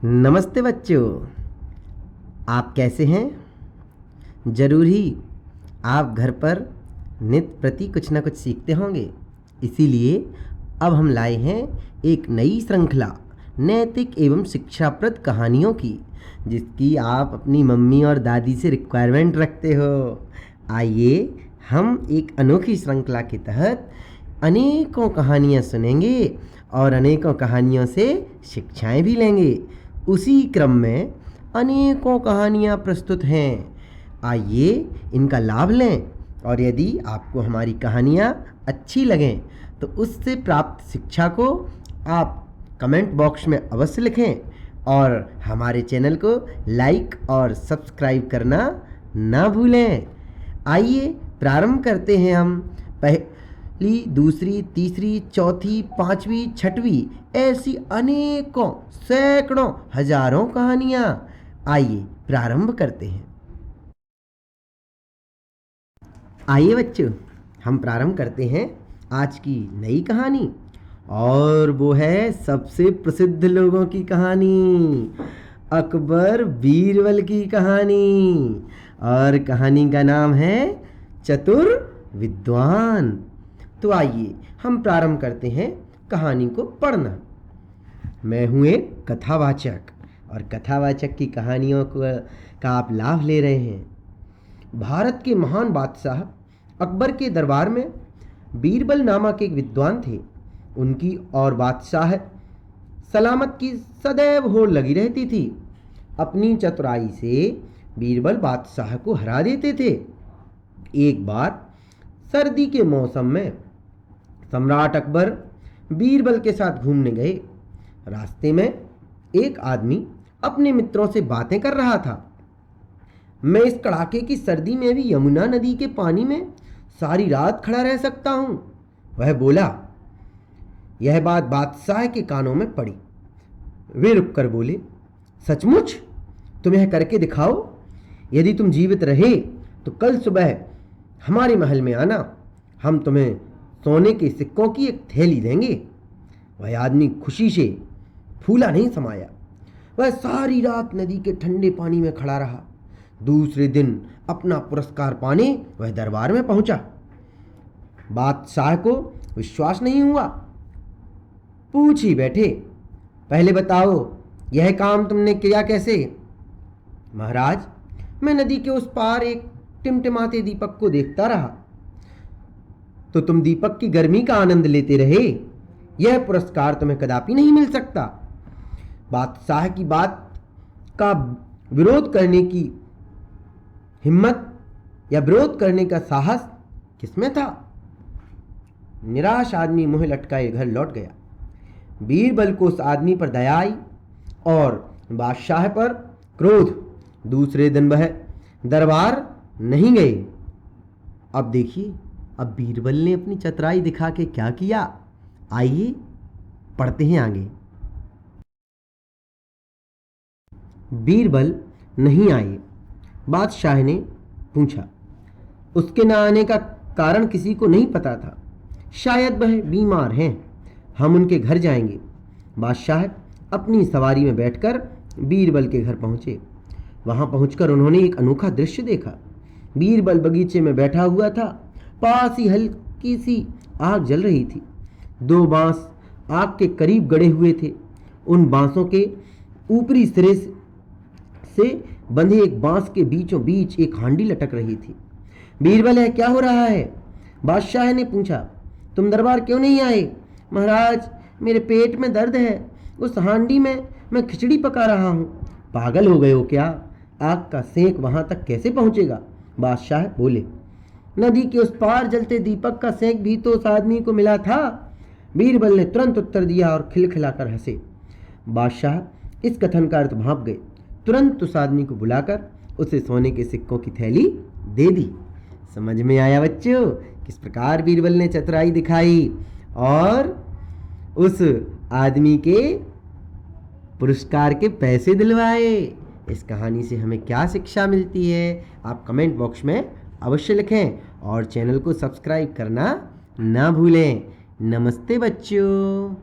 नमस्ते बच्चों, आप कैसे हैं? ज़रूर ही आप घर पर नित्य प्रति कुछ ना कुछ सीखते होंगे। इसीलिए अब हम लाए हैं एक नई श्रृंखला नैतिक एवं शिक्षाप्रद कहानियों की, जिसकी आप अपनी मम्मी और दादी से रिक्वायरमेंट रखते हो। आइए हम एक अनोखी श्रृंखला के तहत अनेकों कहानियाँ सुनेंगे और अनेकों कहानियों से शिक्षाएं भी लेंगे। उसी क्रम में अनेकों कहानियाँ प्रस्तुत हैं। आइए इनका लाभ लें और यदि आपको हमारी कहानियाँ अच्छी लगें तो उससे प्राप्त शिक्षा को आप कमेंट बॉक्स में अवश्य लिखें और हमारे चैनल को लाइक और सब्सक्राइब करना ना भूलें। आइए प्रारंभ करते हैं हम पहली, दूसरी, तीसरी, चौथी, पांचवी, छठवीं, ऐसी अनेकों सैकड़ों हजारों कहानियाँ। आइए प्रारंभ करते हैं। आइए बच्चों, हम प्रारंभ करते हैं आज की नई कहानी, और वो है सबसे प्रसिद्ध लोगों की कहानी, अकबर बीरबल की कहानी। और कहानी का नाम है चतुर विद्वान। तो आइए हम प्रारंभ करते हैं कहानी को पढ़ना। मैं हूँ एक कथावाचक और कथावाचक की कहानियों का आप लाभ ले रहे हैं। भारत के महान बादशाह अकबर के दरबार में बीरबल नामक एक विद्वान थे। उनकी और बादशाह सलामत की सदैव होड़ लगी रहती थी। अपनी चतुराई से बीरबल बादशाह को हरा देते थे। एक बार सर्दी के मौसम में सम्राट अकबर बीरबल के साथ घूमने गए। रास्ते में एक आदमी अपने मित्रों से बातें कर रहा था। मैं इस कड़ाके की सर्दी में भी यमुना नदी के पानी में सारी रात खड़ा रह सकता हूं, वह बोला। यह बात बादशाह के कानों में पड़ी। वे रुककर बोले, सचमुच? तुम यह करके दिखाओ। यदि तुम जीवित रहे तो कल सुबह हमारे महल में आना, हम तुम्हें सोने के सिक्कों की एक थैली देंगे। वह आदमी खुशी से फूला नहीं समाया। वह सारी रात नदी के ठंडे पानी में खड़ा रहा। दूसरे दिन अपना पुरस्कार पाने वह दरबार में पहुंचा। बादशाह को विश्वास नहीं हुआ। पूछ ही बैठे, पहले बताओ यह काम तुमने किया कैसे? महाराज, मैं नदी के उस पार एक टिमटिमाते दीपक को देखता रहा। तो तुम दीपक की गर्मी का आनंद लेते रहे। यह पुरस्कार तुम्हें कदापि नहीं मिल सकता। बादशाह की बात का विरोध करने की हिम्मत या विरोध करने का साहस किसमें था? निराश आदमी मुंह लटकाए घर लौट गया। बीरबल को उस आदमी पर दया आई और बादशाह पर क्रोध। दूसरे दिन वह दरबार नहीं गए। अब देखिए, अब बीरबल ने अपनी चतुराई दिखा के क्या किया। आइए पढ़ते हैं आगे। बीरबल नहीं आए। बादशाह ने पूछा। उसके न आने का कारण किसी को नहीं पता था। शायद वह बीमार हैं, हम उनके घर जाएंगे। बादशाह अपनी सवारी में बैठकर बीरबल के घर पहुंचे। वहां पहुंचकर उन्होंने एक अनोखा दृश्य देखा। बीरबल बगीचे में बैठा हुआ था। पास ही हल्की सी आग जल रही थी। दो बांस आग के करीब गड़े हुए थे। उन बांसों के ऊपरी सिरे से बंधे एक बांस के बीचों बीच एक हांडी लटक रही थी। बीरबल, है क्या हो रहा है? बादशाह ने पूछा। तुम दरबार क्यों नहीं आए? महाराज, मेरे पेट में दर्द है। उस हांडी में मैं खिचड़ी पका रहा हूँ। पागल हो गए हो क्या? आग का सेंक वहां तक कैसे पहुंचेगा? बादशाह बोले। नदी के उस पार जलते दीपक का सेंक भी तो उस आदमी को मिला था। बीरबल ने तुरंत उत्तर दिया और खिलखिलाकर हंसे। बादशाह इस कथन का अर्थ भांप गए। तुरंत उस आदमी को बुलाकर उसे सोने के सिक्कों की थैली दे दी। समझ में आया बच्चों किस प्रकार बीरबल ने चतुराई दिखाई और उस आदमी के पुरस्कार के पैसे दिलवाए। इस कहानी से हमें क्या शिक्षा मिलती है, आप कमेंट बॉक्स में अवश्य लिखें और चैनल को सब्सक्राइब करना ना भूलें। नमस्ते बच्चों।